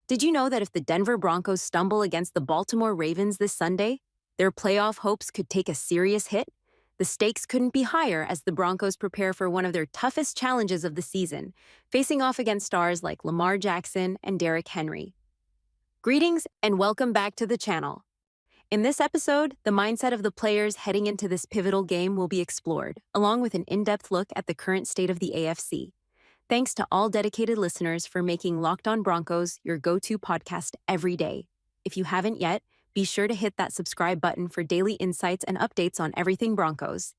Did you know that if the Denver Broncos stumble against the Baltimore Ravens this Sunday, their playoff hopes could take a serious hit? The stakes couldn't be higher as the Broncos prepare for one of their toughest challenges of the season, facing off against stars like Lamar Jackson and Derrick Henry. Greetings and welcome back to the channel. In this episode, the mindset of the players heading into this pivotal game will be explored, along with an in-depth look at the current state of the AFC. Thanks to all dedicated listeners for making Locked On Broncos your go-to podcast every day. If you haven't yet, be sure to hit that subscribe button for daily insights and updates on everything Broncos.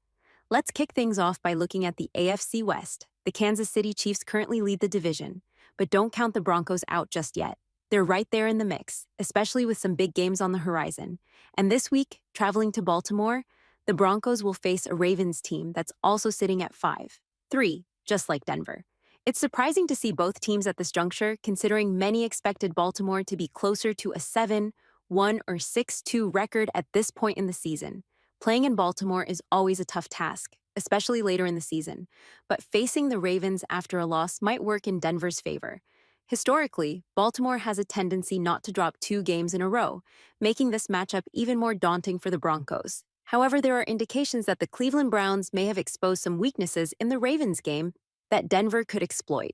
Let's kick things off by looking at the AFC West. The Kansas City Chiefs currently lead the division, but don't count the Broncos out just yet. They're right there in the mix, especially with some big games on the horizon. And this week, traveling to Baltimore, the Broncos will face a Ravens team that's also sitting at 5-3, just like Denver. It's surprising to see both teams at this juncture, considering many expected Baltimore to be closer to a 7-1 or 6-2 record at this point in the season. Playing in Baltimore is always a tough task, especially later in the season, but facing the Ravens after a loss might work in Denver's favor. Historically, Baltimore has a tendency not to drop 2 games in a row, making this matchup even more daunting for the Broncos. However, there are indications that the Cleveland Browns may have exposed some weaknesses in the Ravens game that Denver could exploit.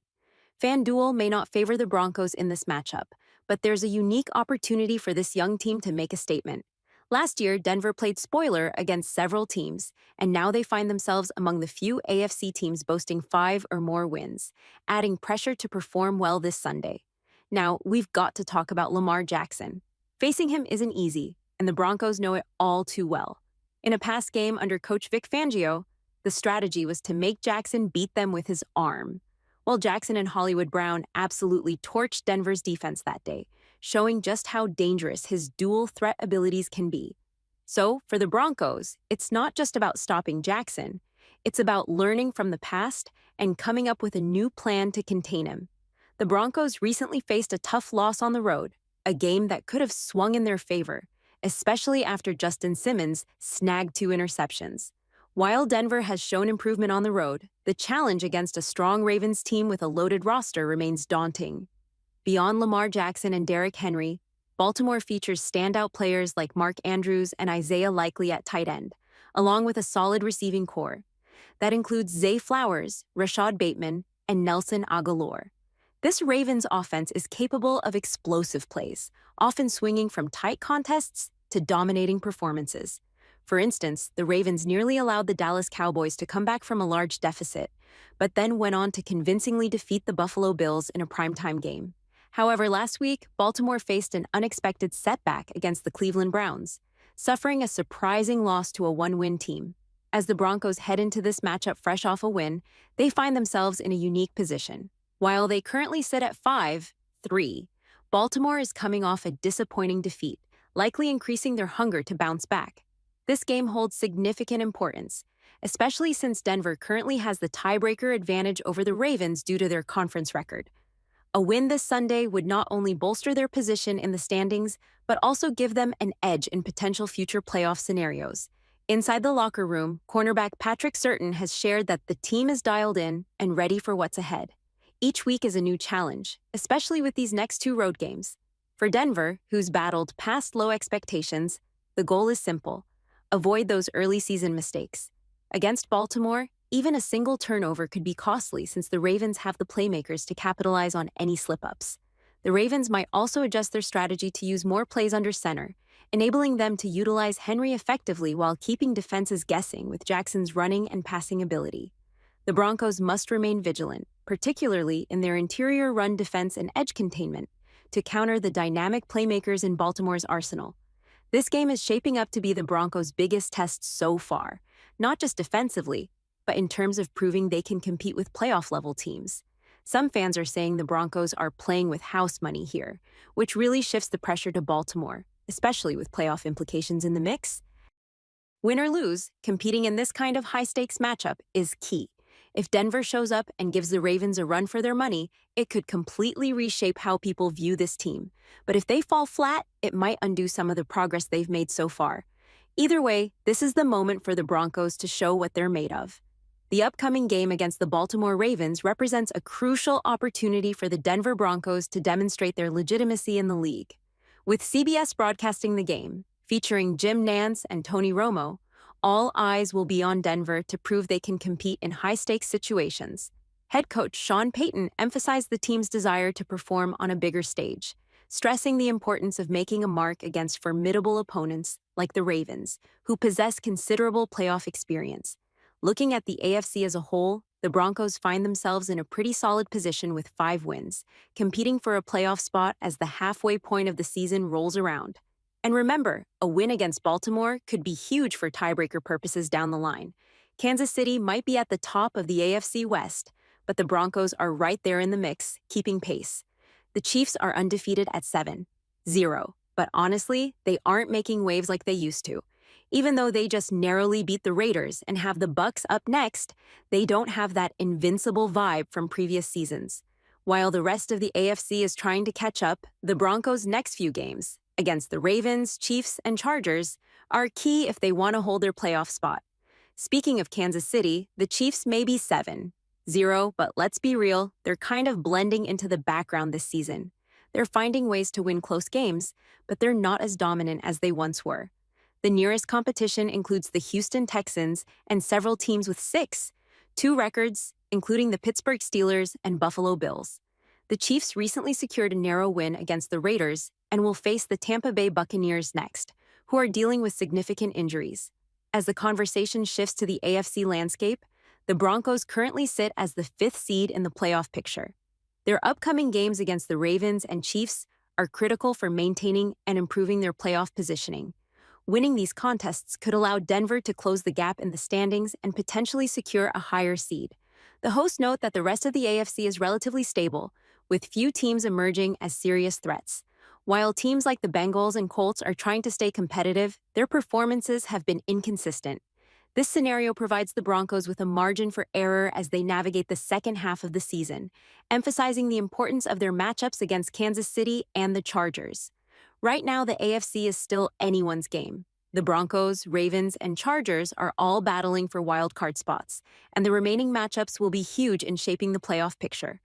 FanDuel may not favor the Broncos in this matchup, but there's a unique opportunity for this young team to make a statement. Last year, Denver played spoiler against several teams, and now they find themselves among the few AFC teams boasting 5 or more wins, adding pressure to perform well this Sunday. Now, we've got to talk about Lamar Jackson. Facing him isn't easy, and the Broncos know it all too well. In a past game under coach Vic Fangio, the strategy was to make Jackson beat them with his arm. While Jackson and Hollywood Brown absolutely torched Denver's defense that day, showing just how dangerous his dual threat abilities can be. So, for the Broncos, it's not just about stopping Jackson. It's about learning from the past and coming up with a new plan to contain him. The Broncos recently faced a tough loss on the road, a game that could have swung in their favor, especially after Justin Simmons snagged 2 interceptions. While Denver has shown improvement on the road, the challenge against a strong Ravens team with a loaded roster remains daunting. Beyond Lamar Jackson and Derrick Henry, Baltimore features standout players like Mark Andrews and Isaiah Likely at tight end, along with a solid receiving core. That includes Zay Flowers, Rashad Bateman, and Nelson Agholor. This Ravens offense is capable of explosive plays, often swinging from tight contests to dominating performances. For instance, the Ravens nearly allowed the Dallas Cowboys to come back from a large deficit, but then went on to convincingly defeat the Buffalo Bills in a primetime game. However, last week, Baltimore faced an unexpected setback against the Cleveland Browns, suffering a surprising loss to a 1-win team. As the Broncos head into this matchup fresh off a win, they find themselves in a unique position. While they currently sit at 5-3, Baltimore is coming off a disappointing defeat, likely increasing their hunger to bounce back. This game holds significant importance, especially since Denver currently has the tiebreaker advantage over the Ravens due to their conference record. A win this Sunday would not only bolster their position in the standings, but also give them an edge in potential future playoff scenarios. Inside the locker room, cornerback Patrick Surtain has shared that the team is dialed in and ready for what's ahead. Each week is a new challenge, especially with these next 2 road games. For Denver, who's battled past low expectations, the goal is simple: avoid those early season mistakes. Against Baltimore, even a single turnover could be costly since the Ravens have the playmakers to capitalize on any slip-ups. The Ravens might also adjust their strategy to use more plays under center, enabling them to utilize Henry effectively while keeping defenses guessing with Jackson's running and passing ability. The Broncos must remain vigilant, particularly in their interior run defense and edge containment, to counter the dynamic playmakers in Baltimore's arsenal. This game is shaping up to be the Broncos' biggest test so far, not just defensively, but in terms of proving they can compete with playoff-level teams. Some fans are saying the Broncos are playing with house money here, which really shifts the pressure to Baltimore, especially with playoff implications in the mix. Win or lose, competing in this kind of high-stakes matchup is key. If Denver shows up and gives the Ravens a run for their money, it could completely reshape how people view this team. But if they fall flat, it might undo some of the progress they've made so far. Either way, this is the moment for the Broncos to show what they're made of. The upcoming game against the Baltimore Ravens represents a crucial opportunity for the Denver Broncos to demonstrate their legitimacy in the league. With CBS broadcasting the game, featuring Jim Nantz and Tony Romo, all eyes will be on Denver to prove they can compete in high-stakes situations. Head coach Sean Payton emphasized the team's desire to perform on a bigger stage, stressing the importance of making a mark against formidable opponents like the Ravens, who possess considerable playoff experience. Looking at the AFC as a whole, the Broncos find themselves in a pretty solid position with 5 wins, competing for a playoff spot as the halfway point of the season rolls around. And remember, a win against Baltimore could be huge for tiebreaker purposes down the line. Kansas City might be at the top of the AFC West, but the Broncos are right there in the mix, keeping pace. The Chiefs are undefeated at 7-0, but honestly, they aren't making waves like they used to. Even though they just narrowly beat the Raiders and have the Bucs up next, they don't have that invincible vibe from previous seasons. While the rest of the AFC is trying to catch up, the Broncos' next few games, against the Ravens, Chiefs, and Chargers, are key if they want to hold their playoff spot. Speaking of Kansas City, the Chiefs may be 7-0, but let's be real, they're kind of blending into the background this season. They're finding ways to win close games, but they're not as dominant as they once were. The nearest competition includes the Houston Texans and several teams with 6-2 records, including the Pittsburgh Steelers and Buffalo Bills. The Chiefs recently secured a narrow win against the Raiders and will face the Tampa Bay Buccaneers next, who are dealing with significant injuries. As the conversation shifts to the AFC landscape, the Broncos currently sit as the 5th seed in the playoff picture. Their upcoming games against the Ravens and Chiefs are critical for maintaining and improving their playoff positioning. Winning these contests could allow Denver to close the gap in the standings and potentially secure a higher seed. The hosts note that the rest of the AFC is relatively stable, with few teams emerging as serious threats. While teams like the Bengals and Colts are trying to stay competitive, their performances have been inconsistent. This scenario provides the Broncos with a margin for error as they navigate the second half of the season, emphasizing the importance of their matchups against Kansas City and the Chargers. Right now, the AFC is still anyone's game. The Broncos, Ravens, and Chargers are all battling for wildcard spots, and the remaining matchups will be huge in shaping the playoff picture.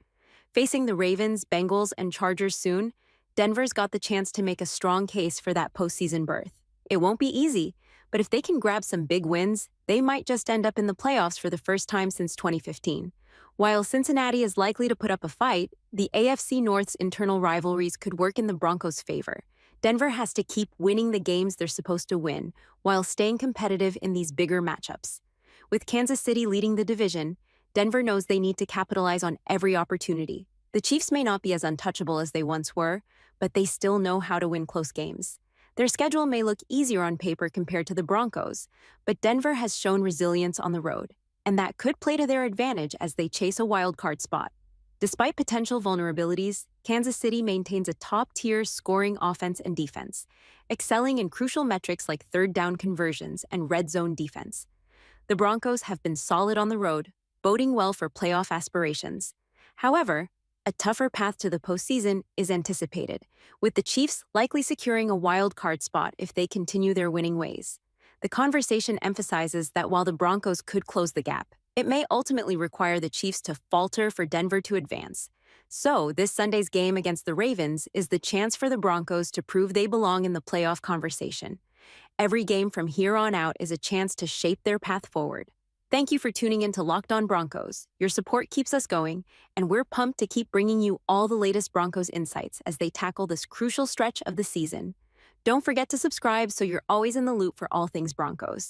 Facing the Ravens, Bengals, and Chargers soon, Denver's got the chance to make a strong case for that postseason berth. It won't be easy, but if they can grab some big wins, they might just end up in the playoffs for the first time since 2015. While Cincinnati is likely to put up a fight, the AFC North's internal rivalries could work in the Broncos' favor. Denver has to keep winning the games they're supposed to win while staying competitive in these bigger matchups. With Kansas City leading the division, Denver knows they need to capitalize on every opportunity. The Chiefs may not be as untouchable as they once were, but they still know how to win close games. Their schedule may look easier on paper compared to the Broncos, but Denver has shown resilience on the road, and that could play to their advantage as they chase a wildcard spot. Despite potential vulnerabilities, Kansas City maintains a top-tier scoring offense and defense, excelling in crucial metrics like third down conversions and red zone defense. The Broncos have been solid on the road, boding well for playoff aspirations. However, a tougher path to the postseason is anticipated, with the Chiefs likely securing a wild card spot if they continue their winning ways. The conversation emphasizes that while the Broncos could close the gap, it may ultimately require the Chiefs to falter for Denver to advance. So, this Sunday's game against the Ravens is the chance for the Broncos to prove they belong in the playoff conversation. Every game from here on out is a chance to shape their path forward. Thank you for tuning in to Locked On Broncos. Your support keeps us going, and we're pumped to keep bringing you all the latest Broncos insights as they tackle this crucial stretch of the season. Don't forget to subscribe so you're always in the loop for all things Broncos.